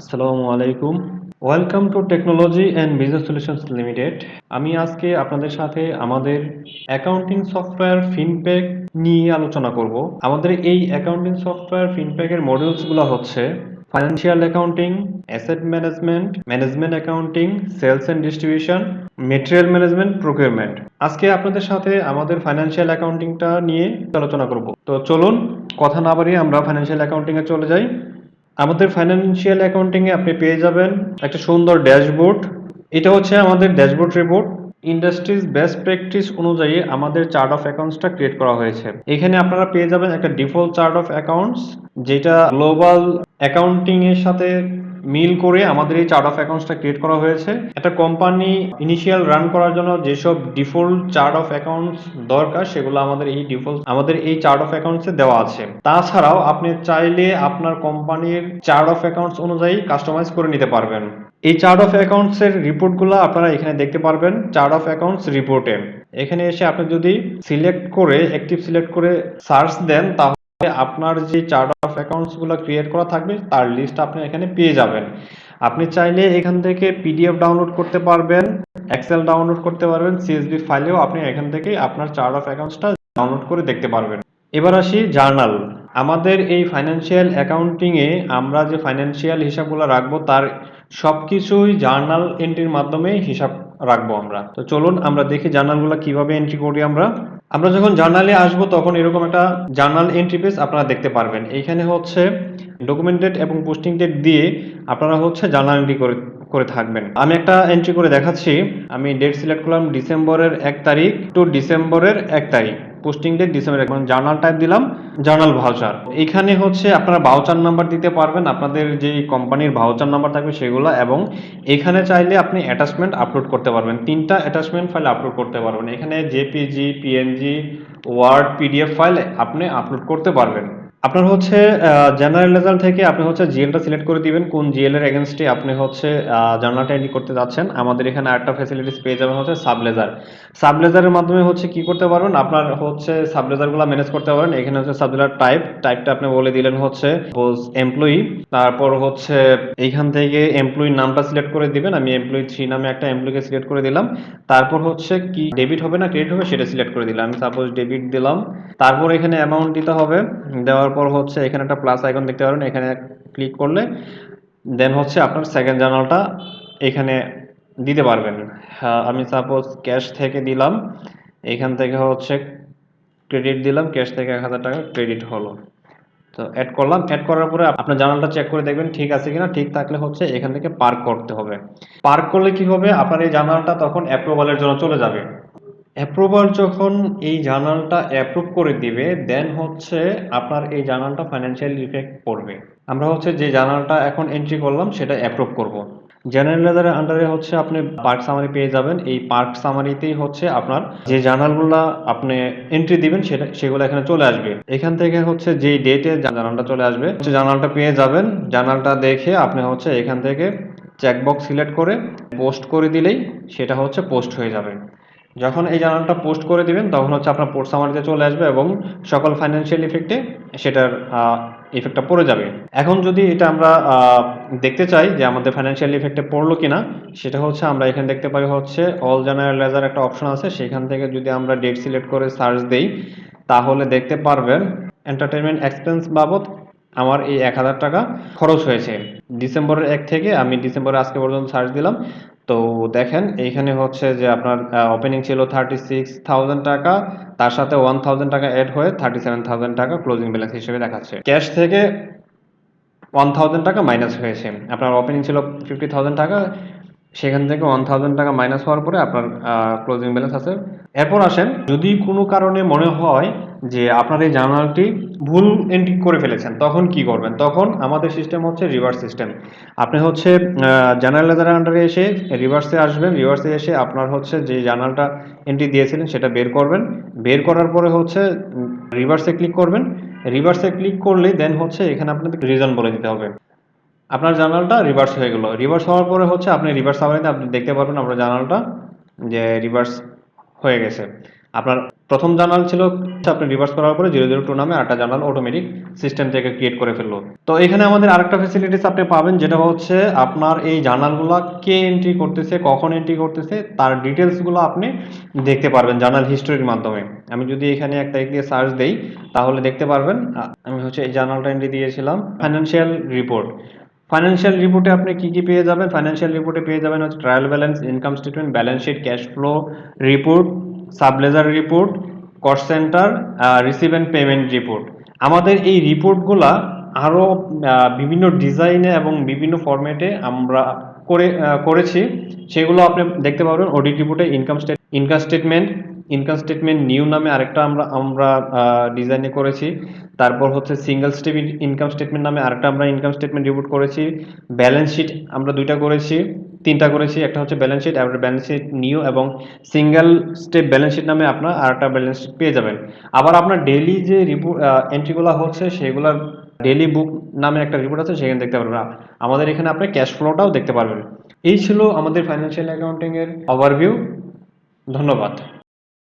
আসসালামু আলাইকুম। Welcome to technology and business solutions limited. আমি আজকে আপনাদের সাথে আমাদের অ্যাকাউন্টিং সফটওয়্যার ফিনপ্যাক নিয়ে আলোচনা করব। আমাদের এই অ্যাকাউন্টিং সফটওয়্যার ফিনপ্যাকের মডিউলসগুলো হচ্ছে financial accounting, asset management, management accounting, sales and distribution, material management, procurement. আজকে আপনাদের সাথে আমাদের ফাইন্যান্সিয়াল অ্যাকাউন্টিংটা নিয়ে আলোচনা করব। তো চলুন কথা না বাড়িয়ে আমরা ফাইন্যান্সিয়াল অ্যাকাউন্টিংয়ে চলে যাই। আমাদের ফাইন্যান্সিয়াল অ্যাকাউন্টিং এ আপনি পেয়ে যাবেন একটা সুন্দর ড্যাশবোর্ড। এটা হচ্ছে আমাদের dashboard report. Industries best practice অনুযায়ী আমাদের চার্ট অফ অ্যাকাউন্টসটা ক্রিয়েট করা হয়েছে। এখানে আপনারা পেয়ে যাবেন একটা ডিফল্ট চার্ট অফ অ্যাকাউন্টস, যেটা গ্লোবাল অ্যাকাউন্টিং এর সাথে মিল করে আমাদের এই চার্ট অফ অ্যাকাউন্টসটা ক্রিয়েট করা হয়েছে। একটা কোম্পানি ইনিশিয়াল রান করার জন্য যেসব ডিফল্ট চার্ট অফ অ্যাকাউন্টস দরকার সেগুলো আমাদের এই চার্ট অফ অ্যাকাউন্টসে দেওয়া আছে। তাছাড়াও আপনি চাইলে আপনার কোম্পানির চার্ট অফ অ্যাকাউন্টস অনুযায়ী কাস্টমাইজ করে নিতে পারবেন। এই চার্ট অফ অ্যাকাউন্টস এর রিপোর্টগুলো আপনারা এখানে দেখতে পারবেন চার্ট অফ অ্যাকাউন্টস রিপোর্টে। এখানে এসে আপনি যদি অ্যাক্টিভ সিলেক্ট করে সার্চ দেন, তাহলে আপনার যে চার্ট অফ অ্যাকাউন্টস গুলো ক্রিয়েট করা থাকবে তার লিস্ট আপনি এখানে পেয়ে যাবেন। আপনি চাইলে এখান থেকে পিডিএফ ডাউনলোড করতে পারবেন, এক্সেল ডাউনলোড করতে পারবেন, সিএসভি ফাইলেও আপনি এখান থেকে আপনার চার্ট অফ অ্যাকাউন্টসটা ডাউনলোড করে দেখতে পারবেন। এবার আসি জার্নাল। আমাদের এই ফাইন্যান্সিয়াল অ্যাকাউন্টিং এ আমরা যে ফাইন্যান্সিয়াল হিসাবগুলো রাখবো তার সবকিছুই জার্নাল এন্ট্রির মাধ্যমে হিসাব রাখবো আমরা। তো চলুন আমরা দেখি জার্নালগুলো কিভাবে এন্ট্রি করি আমরা। আমরা যখন জার্নালে আসবো তখন এরকম একটা জার্নাল এন্ট্রি পেজ আপনারা দেখতে পারবেন। এইখানে হচ্ছে ডকুমেন্ট ডেট এবং পোস্টিং ডেট দিয়ে আপনারা হচ্ছে জার্নাল এন্ট্রি করে করে থাকবেন। আমি একটা এন্ট্রি করে দেখাচ্ছি। আমি ডেট সিলেক্ট করলাম ডিসেম্বরের 1 তারিখ টু ডিসেম্বরের 1 তারিখ। পোস্টিং ডেট ডিসেম্বর, এখন জার্নাল টাইপ দিলাম জার্নাল ভাউচার। এখানে হচ্ছে আপনারা ভাউচার নাম্বার দিতে পারবেন, আপনাদের যে কোম্পানির ভাউচার নাম্বার থাকবে সেগুলো, এবং এখানে চাইলে আপনি অ্যাটাচমেন্ট আপলোড করতে পারবেন। 3টা অ্যাটাচমেন্ট ফাইল আপলোড করতে পারবেন। এখানে JPG, PNG, Word, PDF file আপনি আপলোড করতে পারবেন। আপনার হচ্ছে জেনারেল লেজার থেকে আপনি হচ্ছে জিএলটা সিলেক্ট করে দিবেন, কোন জিএল এর এগেনস্টে আপনি হচ্ছে জার্নালটা এন্ট্রি করতে যাচ্ছেন। আমাদের এখানে আরেকটা ফ্যাসিলিটিস পেয়ে যাবেন হচ্ছে সাবলেজার। সাবলেজারের মাধ্যমে হচ্ছে কি করতে পারবেন, আপনার হচ্ছে সাবলেজারগুলো ম্যানেজ করতে পারবেন। এখানে হচ্ছে সাবলেজার টাইপটা আপনি বলে দিলেন হচ্ছে এমপ্লয়ি, তারপর হচ্ছে এইখান থেকে এমপ্লয়ির নামটা সিলেক্ট করে দিবেন। আমি এমপ্লয়ি 3 নামে একটা এমপ্লয়িকে সিলেক্ট করে দিলাম। তারপর হচ্ছে কি ডেবিট হবে না ক্রেডিট হবে সেটা সিলেক্ট করে দিলাম। আমি সাপোজ ডেবিট দিলাম। তারপর এখানে অ্যামাউন্ট দিতে হবে। দেওয়ার পর হচ্ছে এখানে একটা প্লাস আইকন দেখতে পারবেন, এখানে ক্লিক করলে দেন হচ্ছে আপনার সেকেন্ড জার্নালটা এখানে দিতে পারবেন। আমি সাপোজ ক্যাশ থেকে দিলাম, এখান থেকে হচ্ছে ক্রেডিট দিলাম, ক্যাশ থেকে 1000 টাকা ক্রেডিট হলো। তো অ্যাড করলাম, অ্যাড করার পরে আপনার জার্নালটা চেক করে দেখবেন ঠিক আছে কিনা। ঠিক থাকলে হচ্ছে এখান থেকে পার্ক করতে হবে। পার্ক করলে কি হবে, আপনার এই জার্নালটা তখন অ্যাপ্রুভালের জন্য চলে যাবে। অ্যাপ্রুভার যখন এই জার্নালটা অ্যাপ্রুভ করে দিবে, দেন হচ্ছে আপনার এই জার্নালটা ফাইন্যান্সিয়াল ইফেক্ট পড়বে। আমরা হচ্ছে যে জার্নালটা এখন এন্ট্রি করলাম সেটা অ্যাপ্রুভ করব। জেনারেল লেজারের আন্ডারে হচ্ছে আপনি পার্ক সামারি পেয়ে যাবেন। এই পার্ক সামারিতেই হচ্ছে আপনার যে জার্নালগুলো আপনি এন্ট্রি দিবেন সেগুলো এখানে চলে আসবে। এখান থেকে হচ্ছে যেই ডেটে জার্নালটা চলে আসবে হচ্ছে জার্নালটা পেয়ে যাবেন। জার্নালটা দেখে আপনি হচ্ছে এখান থেকে চেকবক্স সিলেক্ট করে পোস্ট করে দিলেই সেটা হচ্ছে পোস্ট হয়ে যাবে। যখন এই জার্নালটা পোস্ট করে দিবেন তখন হচ্ছে আপনার পোর্ট সামারিতে চলে আসবে এবং সকল ফাইন্যান্সিয়াল ইফেক্টে সেটার ইফেক্টটা পড়ে যাবে। এখন যদি এটা আমরা দেখতে চাই যে আমাদের ফাইন্যান্সিয়াল ইফেক্টে পড়লো কিনা, সেটা হচ্ছে আমরা এখানে দেখতে পারি হচ্ছে অল জেনারেল লেজার একটা অপশন আছে, সেখান থেকে যদি আমরা ডেট সিলেক্ট করে সার্চ দেই তাহলে দেখতে পারবেন এন্টারটেনমেন্ট এক্সপেন্স বাবদ আমার এই 1000 টাকা খরচ হয়েছে। ডিসেম্বরের 1 থেকে আমি ডিসেম্বরের আজকে পর্যন্ত সার্চ দিলাম। তো দেখেন এইখানে হচ্ছে যে আপনার ওপেনিং ছিল 36,000 টাকা, তার সাথে 1000 টাকা অ্যাড হয়ে 37,000 টাকা ক্লোজিং ব্যালেন্স হিসেবে দেখাচ্ছে। ক্যাশ থেকে 1000 টাকা মাইনাস হয়েছে। আপনার ওপেনিং ছিল 50,000 টাকা, সেখান থেকে 1000 টাকা মাইনাস হওয়ার পরে আপনার ক্লোজিং ব্যালেন্স আছে। এরপর আসেন, যদি কোনো কারণে মনে হয় যে আপনার এই জার্নালটি ভুল এন্ট্রি করে ফেলেছেন তখন কি করবেন। তখন আমাদের সিস্টেম হচ্ছে রিভার্স সিস্টেম। আপনি হচ্ছে জার্নাল লেজারের আন্ডারে এসে রিভার্সে আসবেন। রিভার্সে এসে আপনার হচ্ছে যে জার্নালটা এন্ট্রি দিয়েছিলেন সেটা বের করবেন। বের করার পরে হচ্ছে রিভার্সে ক্লিক করবেন। রিভার্সে ক্লিক করলে দেন হচ্ছে এখানে আপনাদের রিজন বলে দিতে হবে। আপনার জার্নালটা রিভার্স হয়ে গেল। রিভার্স হওয়ার পরে হচ্ছে আপনি রিভার্স সামারিতে আপনি দেখতে পারবেন আপনার জার্নালটা যে রিভার্স হয়ে গেছে। আপনার প্রথম জার্নাল ছিল আপনি রিভার্স করার পরে 002 নামে আরেকটা জার্নাল অটোমেটিক সিস্টেম থেকে ক্রিয়েট করে ফেললো। তো এখানে আমাদের আরেকটা ফ্যাসিলিটিস আপনি পাবেন, যেটা হচ্ছে আপনার এই জার্নালগুলো কে এন্ট্রি করতেছে, কখন এন্ট্রি করতেছে, তার ডিটেলসগুলো আপনি দেখতে পারবেন জার্নাল হিস্ট্রির মাধ্যমে। আমি যদি এখানে একটা দিয়ে সার্চ দেই তাহলে দেখতে পারবেন আমি হচ্ছে এই জার্নালটা এন্ট্রি দিয়েছিলাম ফাইন্যান্সিয়াল রিপোর্ট। ফাইন্যান্সিয়াল রিপোর্টে আপনি কি কি পেয়ে যাবেন? ফাইন্যান্সিয়াল রিপোর্টে পেয়ে যাবেন হচ্ছে trial balance, income statement, balance sheet, cash flow report, subledger report, cost centre, receive and payment report. আমাদের এই রিপোর্টগুলা আরও বিভিন্ন ডিজাইনে এবং বিভিন্ন ফরম্যাটে আমরা করেছি, সেগুলো আপনি দেখতে পাবেন অডিট রিপোর্টে। ইনকাম স্টেটমেন্ট নিউ নামে আরেকটা আমরা আমরা ডিজাইনে করেছি। তারপর হচ্ছে সিঙ্গেল স্টেপ ইনকাম স্টেটমেন্ট নামে আরেকটা আমরা ইনকাম স্টেটমেন্ট রিপোর্ট করেছি। ব্যালেন্স শিট আমরা দুইটা করেছি, তিনটা করেছি। একটা হচ্ছে ব্যালেন্স শিট, আর ব্যালেন্স শিট নিউ এবং সিঙ্গেল স্টেপ ব্যালেন্স শিট নামে আপনার আরেকটা ব্যালেন্স শিট পেয়ে যাবেন। আবার আপনার ডেইলি যে রিপোর্ট এন্ট্রিগুলো হচ্ছে সেগুলোর ডেইলি বুক নামে একটা রিপোর্ট আছে, সেখানে দেখতে পারবেন। আমাদের এখানে আপনি ক্যাশ ফ্লোটাও দেখতে পারবেন। এই ছিল আমাদের ফাইন্যান্সিয়াল অ্যাকাউন্টিং এর ওভারভিউ। ধন্যবাদ।